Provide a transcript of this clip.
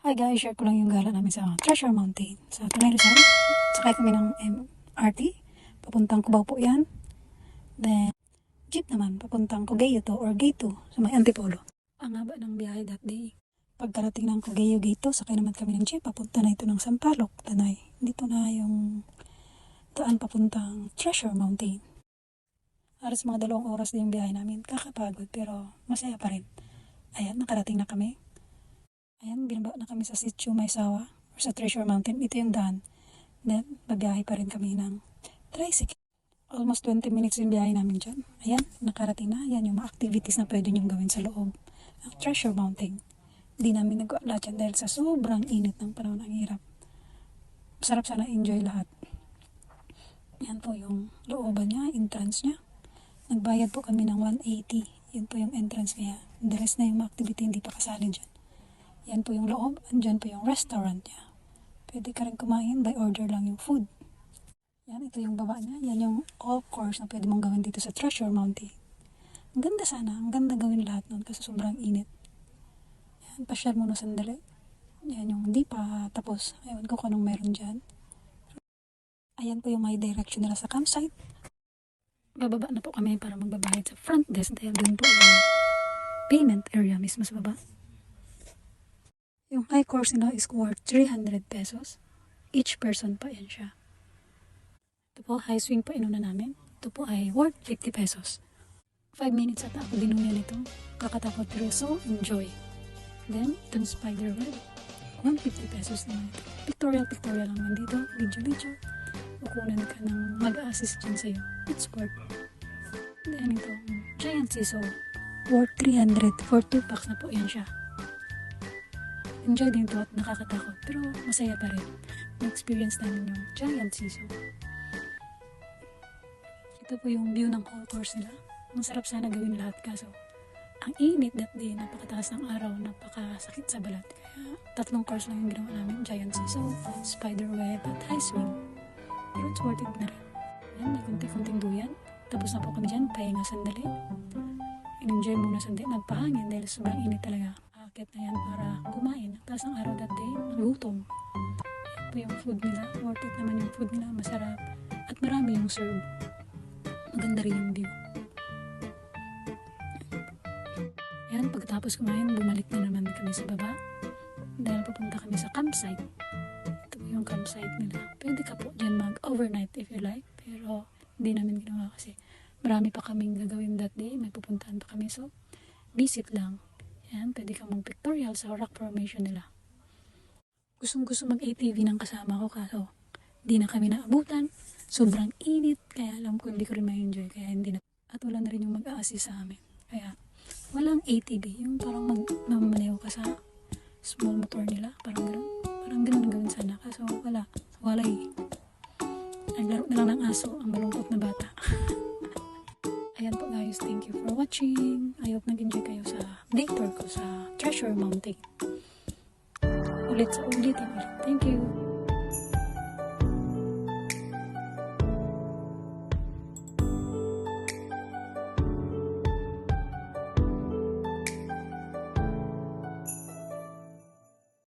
Hi guys, share ko lang yung gala namin sa Treasure Mountain sa Tanay Rizal. Sakay kami ng MRT. Papuntang Cubao po yan. Then, jeep naman, papuntang Cogeo to or Gate 2 sa may Antipolo. Ang haba ng biyahe that day. Pagkarating ng Cogeo Gate 2, sakay naman kami ng jeep. Papunta na ito ng Sampaloc, Tanay. Dito na yung daan papuntang Treasure Mountain. Halos mga 2 oras din yung biyahe namin. Kakapagod pero masaya pa rin. Ayan, nakarating na kami. Ayan, binaba na kami sa Sitio Maysawa or sa Treasure Mountain. Ito yung daan. Then, babiyahe pa rin kami ng tricycle. Almost 20 minutes yung biyahe namin dyan. Ayan, nakarating na. Ayan yung mga activities na pwede nyo gawin sa loob ng Treasure Mountain. Hindi namin nag-wala dyan dahil sa sobrang init ng panahon. Ang hirap. Masarap sana enjoy lahat. Yan po yung looban niya, entrance niya. Nagbayad po kami ng 180. Yun po yung entrance niya. The rest na yung mga activity hindi pa kasali dyan. Yan po yung loob. Andyan po yung restaurant niya. Pwede ka rin kumain. By order lang yung food. Yan, ito yung baba niya. Yan yung all course na pwede mong gawin dito sa Treasure Mountain. Ang ganda sana. Ang ganda gawin lahat nun kasi sobrang init. Yan, pasyal muna sandali. Yan yung hindi pa tapos. Ayun ko kung anong meron dyan. Ayan po yung may direction nila sa campsite. Bababa na po kami para magbabayad sa front desk dahil dun po yung payment area mismo sa baba. Yung high course nila is worth 300 pesos. Each person pa yan siya. Ito po, high swing po inuna namin. Ito po ay worth 50 pesos. 5 minutes ata ako dinunya nito. Kakatakot pero so enjoy. Then, itong spider web. 150 pesos naman ito. Pictorial lang dito. Video. Kukunan ka ng mag-a-assist dyan sa'yo. It's worth. Then ito, giant seesaw. Worth 300 for 2 packs na po yan siya. Enjoy din ito at nakakatakot. Pero masaya pa rin. Na-experience namin yung giant seesaw. Ito po yung view ng whole course nila. Masarap sana gawin lahat kaso ang init that day, napakataas ng araw, napakasakit sa balat. Kaya 3 course lang yung ginawa namin. Giant seesaw, spider web, at high swing. Pero it's worth it na rin. Yan, may kunti-kunting duyan. Tapos na po kami dyan, pahinga sandali. In-enjoy muna sandali, nagpahangin dahil sobrang init talaga. Akit na yan para kumain. Taas ng araw that day, nagutom. Yan po yung food nila. Worth it naman yung food nila, masarap. At marami yung serve. Maganda rin yung view. Yan, pagkatapos kumain, bumalik na naman kami sa baba. Dahil pupunta kami sa campsite. Ito yung campsite nila. Pwede ka po dyan mag-overnight if you like. Pero hindi namin ginawa kasi marami pa kaming gagawin that day. May pupuntahan pa kami. So, visit lang. Yan, pwede ka mag-pictorial sa rock formation nila. Gustong-gusto mag-ATV ng kasama ko kaso hindi na kami naabutan. Sobrang init. Kaya alam ko hindi ko rin ma-enjoy. Kaya hindi na. At wala na rin yung mag-a-assist sa amin. Kaya walang ATV. Yung parang magmamaneho ka sa small motor nila. Parang ganun ang gawin sana. Kaso wala eh. Naglaro na lang ng aso ang malungkot na bata. Ayan po guys, thank you for watching. I hope nag-enjoy kayo sa day tour ko sa Treasure Mountain. Ulit. Thank you.